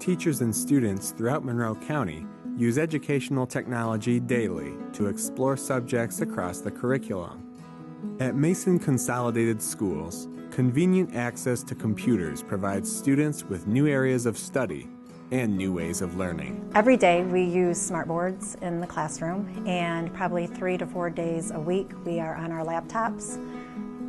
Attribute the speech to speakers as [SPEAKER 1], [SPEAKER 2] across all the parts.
[SPEAKER 1] Teachers and students throughout Monroe County use educational technology daily to explore subjects across the curriculum. At Mason Consolidated Schools, convenient access to computers provides students with new areas of study and new ways of learning.
[SPEAKER 2] Every day we use smartboards in the classroom, and probably 3 to 4 days a week we are on our laptops,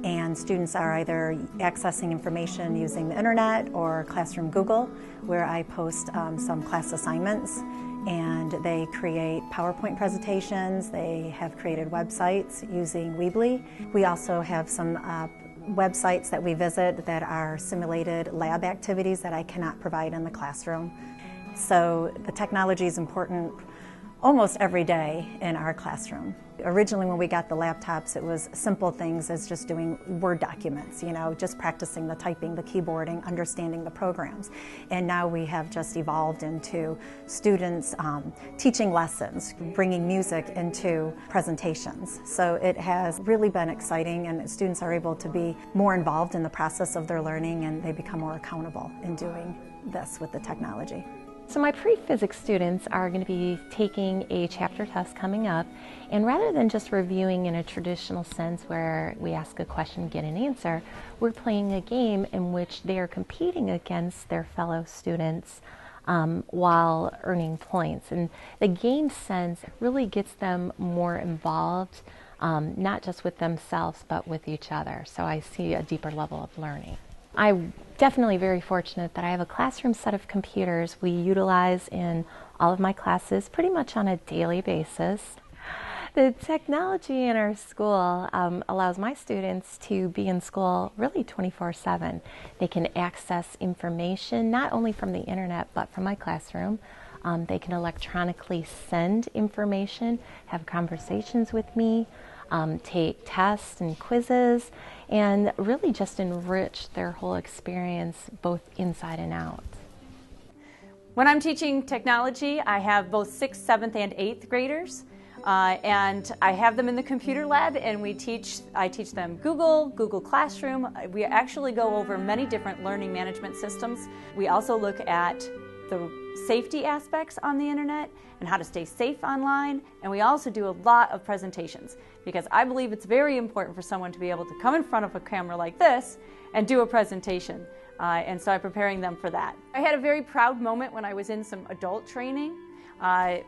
[SPEAKER 2] and students are either accessing information using the internet or Classroom Google, where I post some class assignments, and they create PowerPoint presentations. They have created websites using Weebly. We also have some websites that we visit that are simulated lab activities that I cannot provide in the classroom. So the technology is important almost every day in our classroom. Originally when we got the laptops, it was simple things as just doing Word documents, just practicing the typing, the keyboarding, understanding the programs. And now we have just evolved into students teaching lessons, bringing music into presentations. So it has really been exciting, and students are able to be more involved in the process of their learning, and they become more accountable in doing this with the technology.
[SPEAKER 3] So my pre-physics students are going to be taking a chapter test coming up, and rather than just reviewing in a traditional sense where we ask a question, get an answer, we're playing a game in which they are competing against their fellow students while earning points. And the game sense really gets them more involved, not just with themselves but with each other. So I see a deeper level of learning. I'm definitely very fortunate that I have a classroom set of computers we utilize in all of my classes pretty much on a daily basis. The technology in our school allows my students to be in school really 24/7. They can access information not only from the internet but from my classroom. They can electronically send information, have conversations with me, take tests and quizzes, and really just enrich their whole experience both inside and out.
[SPEAKER 4] When I'm teaching technology, I have both 6th, 7th, and 8th graders, and I have them in the computer lab, and I teach them Google Classroom. We actually go over many different learning management systems. We also look at the safety aspects on the internet and how to stay safe online, and we also do a lot of presentations because I believe it's very important for someone to be able to come in front of a camera like this and do a presentation, and so I'm preparing them for that. I had a very proud moment when I was in some adult training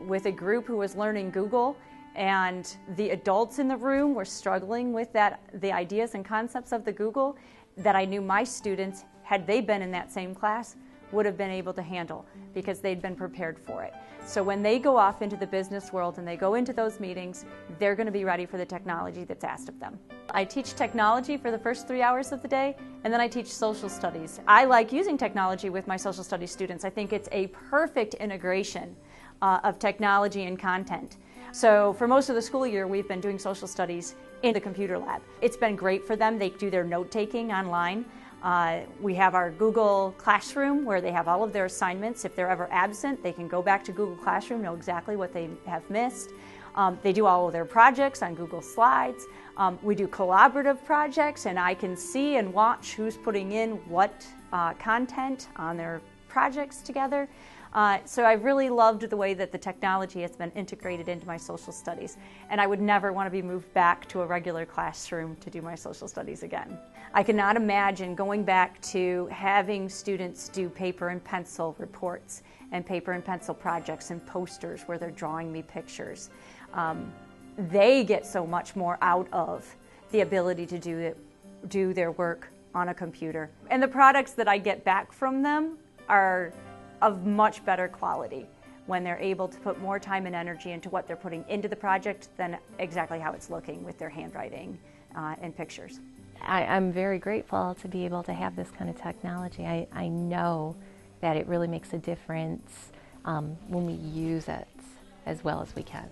[SPEAKER 4] with a group who was learning Google, and the adults in the room were struggling with the ideas and concepts of the Google that I knew my students, had they been in that same class, would have been able to handle because they'd been prepared for it. So when they go off into the business world and they go into those meetings, they're going to be ready for the technology that's asked of them. I teach technology for the first 3 hours of the day, and then I teach social studies. I like using technology with my social studies students. I think it's a perfect integration of technology and content. So for most of the school year, we've been doing social studies in the computer lab. It's been great for them. They do their note-taking online. We have our Google Classroom where they have all of their assignments. If they're ever absent, they can go back to Google Classroom, know exactly what they have missed. They do all of their projects on Google Slides. We do collaborative projects, and I can see and watch who's putting in what content on their projects together. So I've really loved the way that the technology has been integrated into my social studies, and I would never want to be moved back to a regular classroom to do my social studies again. I cannot imagine going back to having students do paper and pencil reports and paper and pencil projects and posters where they're drawing me pictures. They get so much more out of the ability to do their work on a computer. And the products that I get back from them are of much better quality when they're able to put more time and energy into what they're putting into the project than exactly how it's looking with their handwriting and pictures.
[SPEAKER 3] I'm very grateful to be able to have this kind of technology. I know that it really makes a difference when we use it as well as we can.